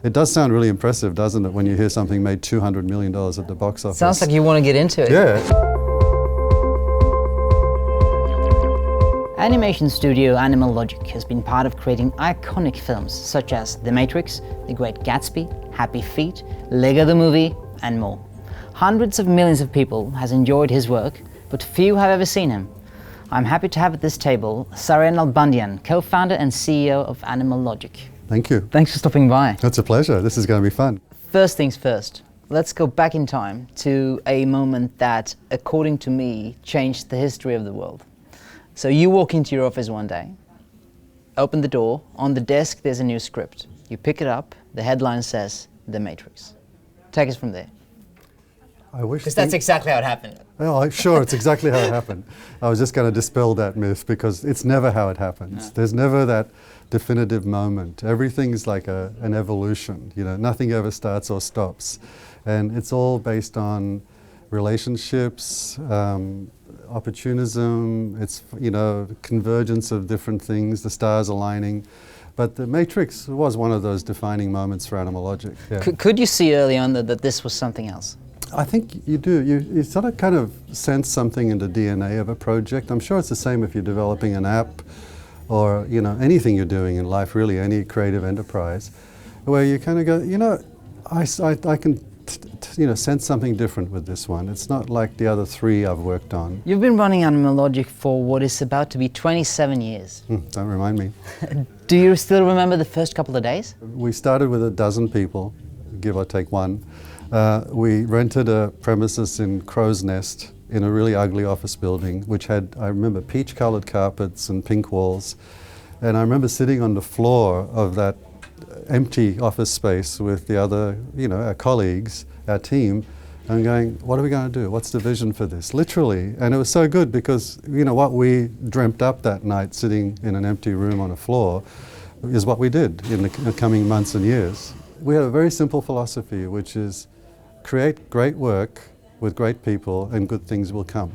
It does sound really impressive, doesn't it, when you hear something made $200 million at the box office? Sounds like you want to get into it. Yeah. Animation studio Animal Logic has been part of creating iconic films such as The Matrix, The Great Gatsby, Happy Feet, Lego the Movie, and more. Hundreds of millions of people has enjoyed his work, but few have ever seen him. I'm happy to have at this table Zareh Nalbandian, co-founder and CEO of Animal Logic. Thank you. Thanks for stopping by. It's a pleasure. This is going to be fun. First things first, let's go back in time to a moment that, according to me, changed the history of the world. So you walk into your office one day, open the door, on the desk there's a new script. You pick it up, the headline says, The Matrix. Take us from there. I wish. Because that's exactly how it happened. Oh, sure, it's exactly how it happened. I was just going to dispel that myth because it's never how it happens. No. There's never that definitive moment. Everything's like an evolution. You know, nothing ever starts or stops. And it's all based on relationships, opportunism, it's, you know, convergence of different things, the stars aligning. But The Matrix was one of those defining moments for Animal Logic. Yeah. Could you see early on that this was something else? I think you do. You sort of kind of sense something in the DNA of a project. I'm sure it's the same if you're developing an app or, you know, anything you're doing in life, really, any creative enterprise, where you kind of go, you know, I can you know, sense something different with this one. It's not like the other three I've worked on. You've been running Animal Logic for what is about to be 27 years. Don't remind me. Do you still remember the first couple of days? We started with a dozen people, give or take one. We rented a premises in Crow's Nest in a really ugly office building, which had, I remember, peach-colored carpets and pink walls. And I remember sitting on the floor of that empty office space with the other, you know, our colleagues, our team, and going, what are we going to do? What's the vision for this? Literally. And it was so good because, you know, what we dreamt up that night sitting in an empty room on a floor is what we did in the coming months and years. We had a very simple philosophy, which is create great work with great people and good things will come.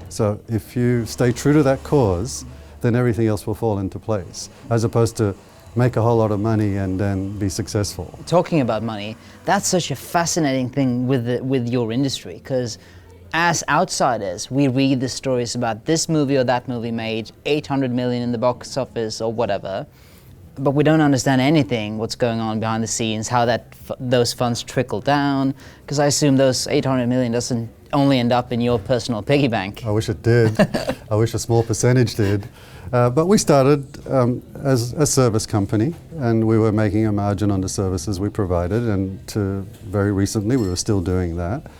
So if you stay true to that cause, then everything else will fall into place, as opposed to make a whole lot of money and then be successful. Talking about money, that's such a fascinating thing with your industry, because as outsiders, we read the stories about this movie or that movie made 800 million in the box office or whatever, but we don't understand anything what's going on behind the scenes, how those funds trickle down, because I assume those 800 million doesn't only end up in your personal piggy bank. I wish it did. I wish a small percentage did. But we started as a service company, and we were making a margin on the services we provided, and to very recently we were still doing that.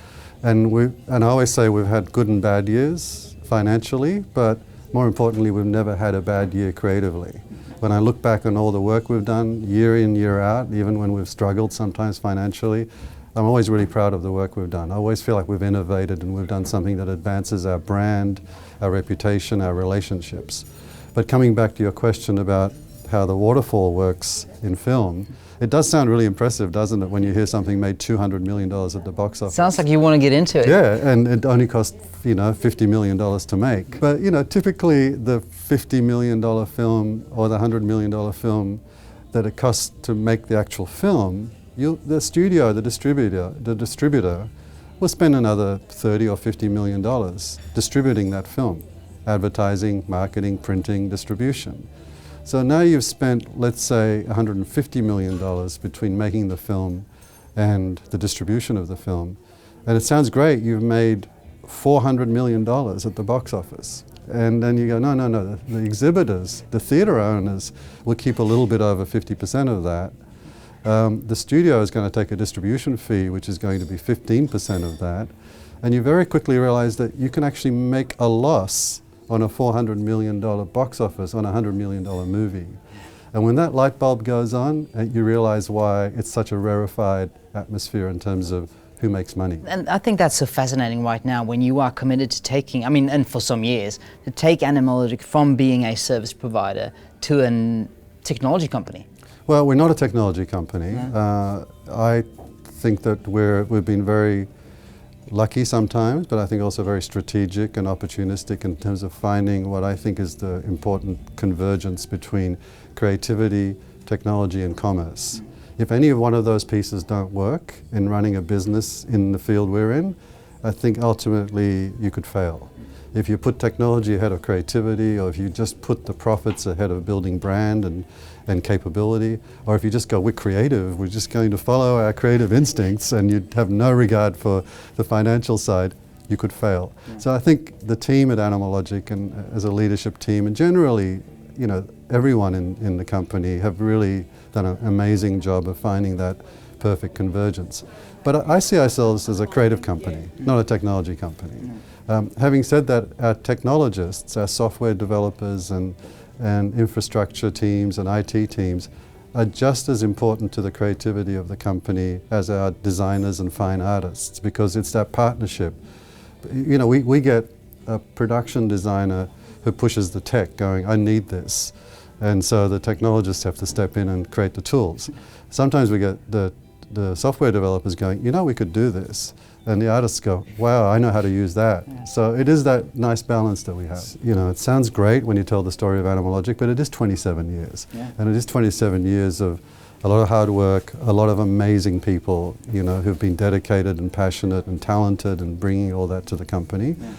And I always say we've had good and bad years financially, but more importantly, we've never had a bad year creatively. When I look back on all the work we've done year in, year out, even when we've struggled sometimes financially, I'm always really proud of the work we've done. I always feel like we've innovated and we've done something that advances our brand, our reputation, our relationships. But coming back to your question about how the waterfall works in film, it does sound really impressive, doesn't it, when you hear something made $200 million at the box office? Sounds like you want to get into it. Yeah, and it only cost, you know, $50 million to make. But, you know, typically the $50 million film or the $100 million film that it costs to make the actual film, the studio, the distributor will spend another $30 or $50 million distributing that film. Advertising, marketing, printing, distribution. So now you've spent, let's say, $150 million between making the film and the distribution of the film. And it sounds great, you've made $400 million at the box office. And then you go, no, the exhibitors, the theater owners will keep a little bit over 50% of that. The studio is going to take a distribution fee, which is going to be 15% of that. And you very quickly realize that you can actually make a loss on a $400 million box office on a $100 million movie. And when that light bulb goes on, you realize why it's such a rarefied atmosphere in terms of who makes money. And I think that's so fascinating right now when you are committed to taking, and for some years, to take Animal Logic from being a service provider to a technology company. Well, we're not a technology company. No. I think that we've been very lucky sometimes, but I think also very strategic and opportunistic in terms of finding what I think is the important convergence between creativity, technology, and commerce. If any one of those pieces don't work in running a business in the field we're in, I think ultimately you could fail. If you put technology ahead of creativity, or if you just put the profits ahead of building brand and capability, or if you just go, we're creative, we're just going to follow our creative instincts, and you have no regard for the financial side, you could fail. Yeah. So I think the team at Animal Logic, and as a leadership team, and generally, you know, everyone in the company have really done an amazing job of finding that perfect convergence. But I see ourselves as a creative company, not a technology company. Having said that, our technologists, our software developers and infrastructure teams and IT teams are just as important to the creativity of the company as our designers and fine artists, because it's that partnership. You know, we get a production designer who pushes the tech going, I need this. And so the technologists have to step in and create the tools. Sometimes we get the software developers going, you know, we could do this. And the artists go, wow, I know how to use that. Yeah. So it is that nice balance that we have. You know, it sounds great when you tell the story of Animal Logic, but it is 27 years. Yeah. And it is 27 years of a lot of hard work, a lot of amazing people, you know, who've been dedicated and passionate and talented and bringing all that to the company. Yeah.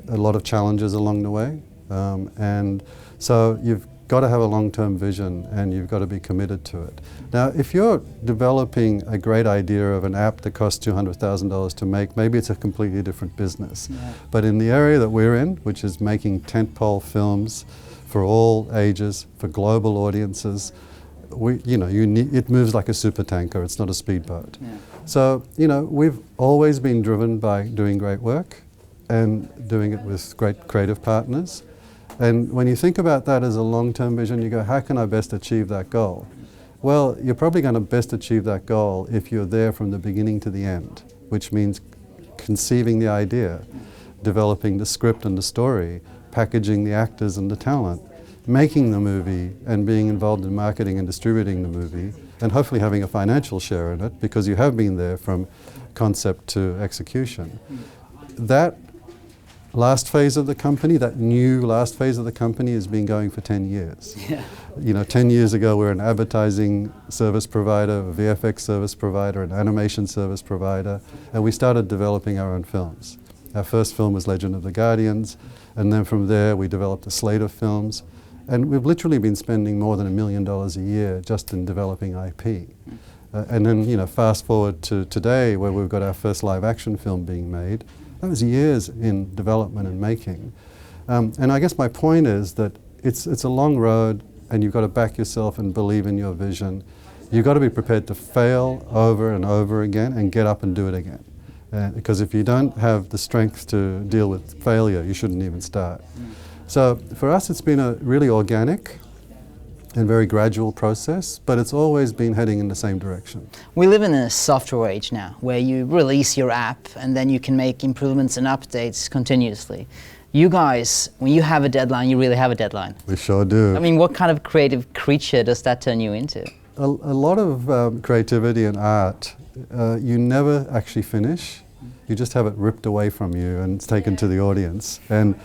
A lot of challenges along the way. And so you've got to have a long-term vision, and you've got to be committed to it. Now, if you're developing a great idea of an app that costs $200,000 to make, maybe it's a completely different business. Yeah. But in the area that we're in, which is making tentpole films for all ages, for global audiences, it moves like a supertanker. It's not a speedboat. Yeah. So, you know, we've always been driven by doing great work and doing it with great creative partners. And when you think about that as a long-term vision, you go, how can I best achieve that goal? Well, you're probably going to best achieve that goal if you're there from the beginning to the end, which means conceiving the idea, developing the script and the story, packaging the actors and the talent, making the movie and being involved in marketing and distributing the movie, and hopefully having a financial share in it because you have been there from concept to execution. That last phase of the company, that new last phase of the company has been going for 10 years. Yeah. You know, 10 years ago we were an advertising service provider, a VFX service provider, an animation service provider, and we started developing our own films. Our first film was Legend of the Guardians, and then from there we developed a slate of films, and we've literally been spending more than $1 million a year just in developing IP. And then, you know, fast forward to today where we've got our first live action film being made. That was years in development and making. And I guess my point is that it's a long road, and you've got to back yourself and believe in your vision. You've got to be prepared to fail over and over again and get up and do it again. Because if you don't have the strength to deal with failure, you shouldn't even start. So for us, it's been a really organic and very gradual process, but it's always been heading in the same direction. We live in a software age now, where you release your app and then you can make improvements and updates continuously. You guys, when you have a deadline, you really have a deadline. We sure do. I mean, what kind of creative creature does that turn you into? A lot of creativity and art, you never actually finish. You just have it ripped away from you and it's taken to the audience. And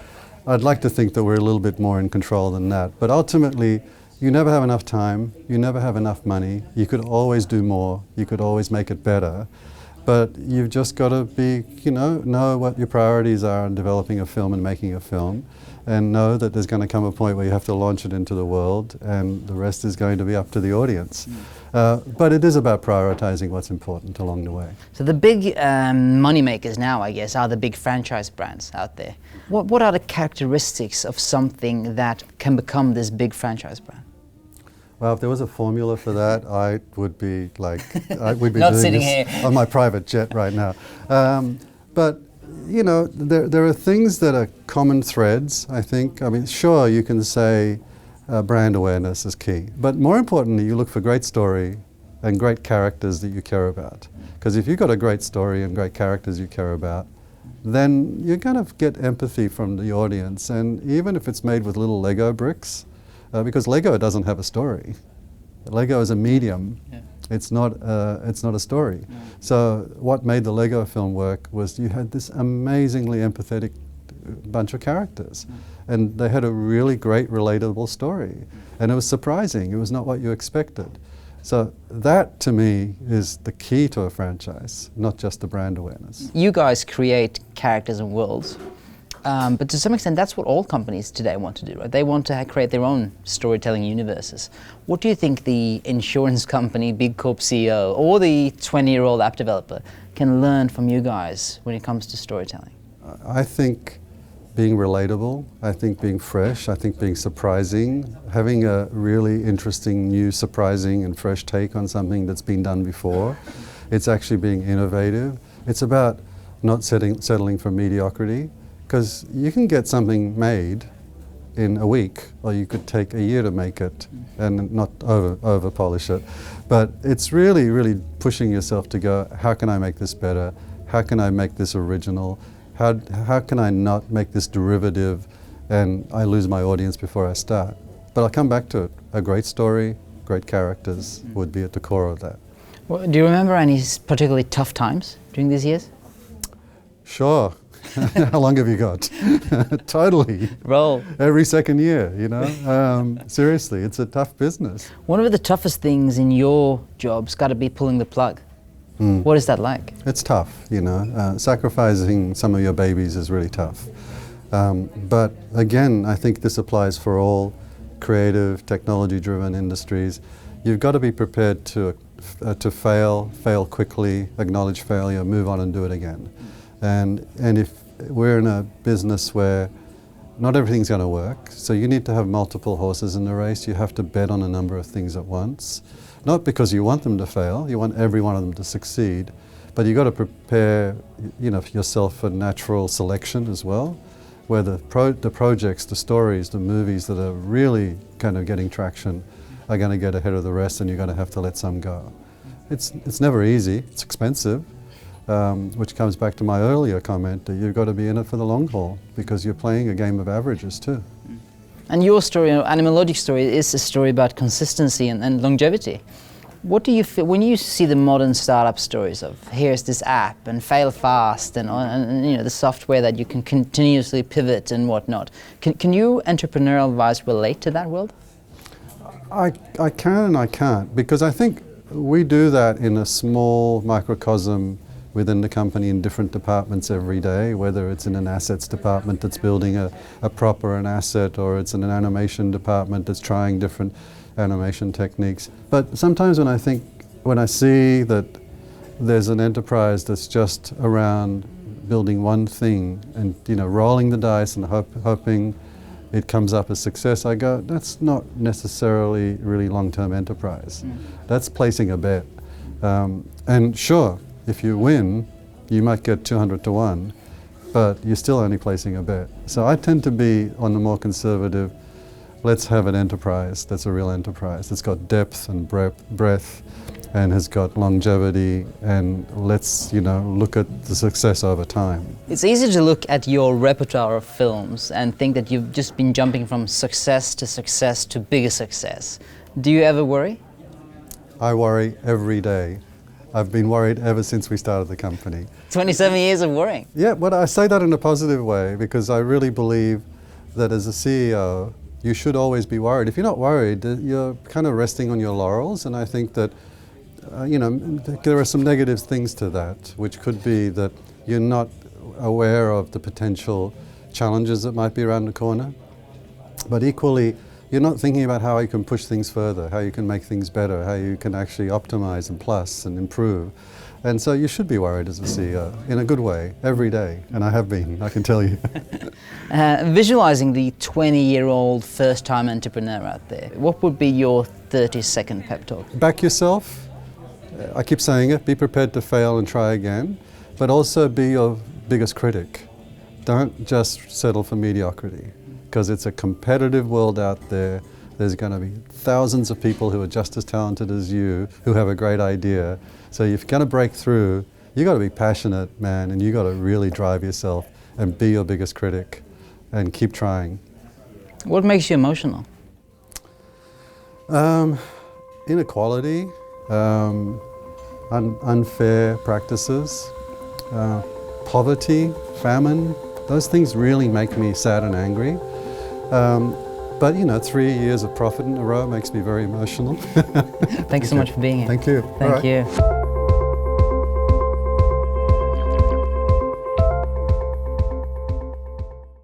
I'd like to think that we're a little bit more in control than that. But ultimately, you never have enough time, you never have enough money, you could always do more, you could always make it better, but you've just got to be, know what your priorities are in developing a film and making a film, and know that there's going to come a point where you have to launch it into the world, and the rest is going to be up to the audience. But it is about prioritizing what's important along the way. So the big money makers now, I guess, are the big franchise brands out there. What are the characteristics of something that can become this big franchise brand? Well, if there was a formula for that, I would be like, we'd be not doing sitting this here on my private jet right now. But there are things that are common threads, I think. I mean, sure, you can say brand awareness is key, but more importantly, you look for great story and great characters that you care about. Because if you've got a great story and great characters you care about, then you're going to get empathy from the audience. And even if it's made with little Lego bricks, because Lego doesn't have a story. Lego is a medium. Yeah. It's not a story. No. So what made the Lego film work was you had this amazingly empathetic bunch of characters. And they had a really great, relatable story. And it was surprising. It was not what you expected. So that, to me, is the key to a franchise, not just the brand awareness. You guys create characters and worlds, but to some extent that's what all companies today want to do, right? They want to create their own storytelling universes. What do you think the insurance company, big corp CEO, or the 20-year-old app developer can learn from you guys when it comes to storytelling? I think being relatable, I think being fresh, I think being surprising, having a really interesting, new, surprising and fresh take on something that's been done before. It's actually being innovative. It's about not settling for mediocrity, because you can get something made in a week, or you could take a year to make it and not over polish it. But it's really, really pushing yourself to go, how can I make this better? How can I make this original? How can I not make this derivative and I lose my audience before I start? But I'll come back to it. A great story, great characters would be at the core of that. Well, do you remember any particularly tough times during these years? Sure. How long have you got? Totally. Roll. Every second year, you know. Seriously, it's a tough business. One of the toughest things in your job's got to be pulling the plug. What is that like? It's tough, you know. Sacrificing some of your babies is really tough. But again, I think this applies for all creative, technology-driven industries. You've got to be prepared to fail quickly, acknowledge failure, move on and do it again. And if we're in a business where not everything's going to work, so you need to have multiple horses in the race. You have to bet on a number of things at once. Not because you want them to fail, you want every one of them to succeed, but you've got to prepare, you know, yourself for natural selection as well, where the projects, the stories, the movies that are really kind of getting traction are going to get ahead of the rest, and you're going to have to let some go. It's never easy, it's expensive, which comes back to my earlier comment that you've got to be in it for the long haul, because you're playing a game of averages too. And your story, Animal Logic's story, is a story about consistency and longevity. What do you feel when you see the modern startup stories of here's this app and fail fast and you know the software that you can continuously pivot and whatnot? Can you entrepreneurial-wise relate to that world? I can and I can't, because I think we do that in a small microcosm within the company in different departments every day, whether it's in an assets department that's building a prop or an asset, or it's in an animation department that's trying different animation techniques. But sometimes when I see that there's an enterprise that's just around building one thing and, you know, rolling the dice and hoping it comes up as success, I go, that's not necessarily really long-term enterprise. That's placing a bet. And sure, if you win, you might get 200 to 1, but you're still only placing a bet. So I tend to be on the more conservative, let's have an enterprise that's a real enterprise, that's got depth and breadth and has got longevity, and let's, you know, look at the success over time. It's easy to look at your repertoire of films and think that you've just been jumping from success to bigger success. Do you ever worry? I worry every day. I've been worried ever since we started the company. 27 years of worrying. Yeah, but I say that in a positive way, because I really believe that as a CEO, you should always be worried. If you're not worried, you're kind of resting on your laurels, and I think that, you know, there are some negative things to that, which could be that you're not aware of the potential challenges that might be around the corner, but equally, you're not thinking about how you can push things further, how you can make things better, how you can actually optimize and plus and improve. And so you should be worried as a CEO, in a good way, every day. And I have been, I can tell you. Visualizing the 20-year-old first-time entrepreneur out there, what would be your 30-second pep talk? Back yourself. I keep saying it, be prepared to fail and try again, but also be your biggest critic. Don't just settle for mediocrity, because it's a competitive world out there. There's going to be thousands of people who are just as talented as you, who have a great idea. So if you're going to break through, you've got to be passionate, man, and you've got to really drive yourself and be your biggest critic and keep trying. What makes you emotional? Inequality, unfair practices, poverty, famine. Those things really make me sad and angry. But you know, 3 years of profit in a row makes me very emotional. Thanks so much for being here. Thank you. Thank you.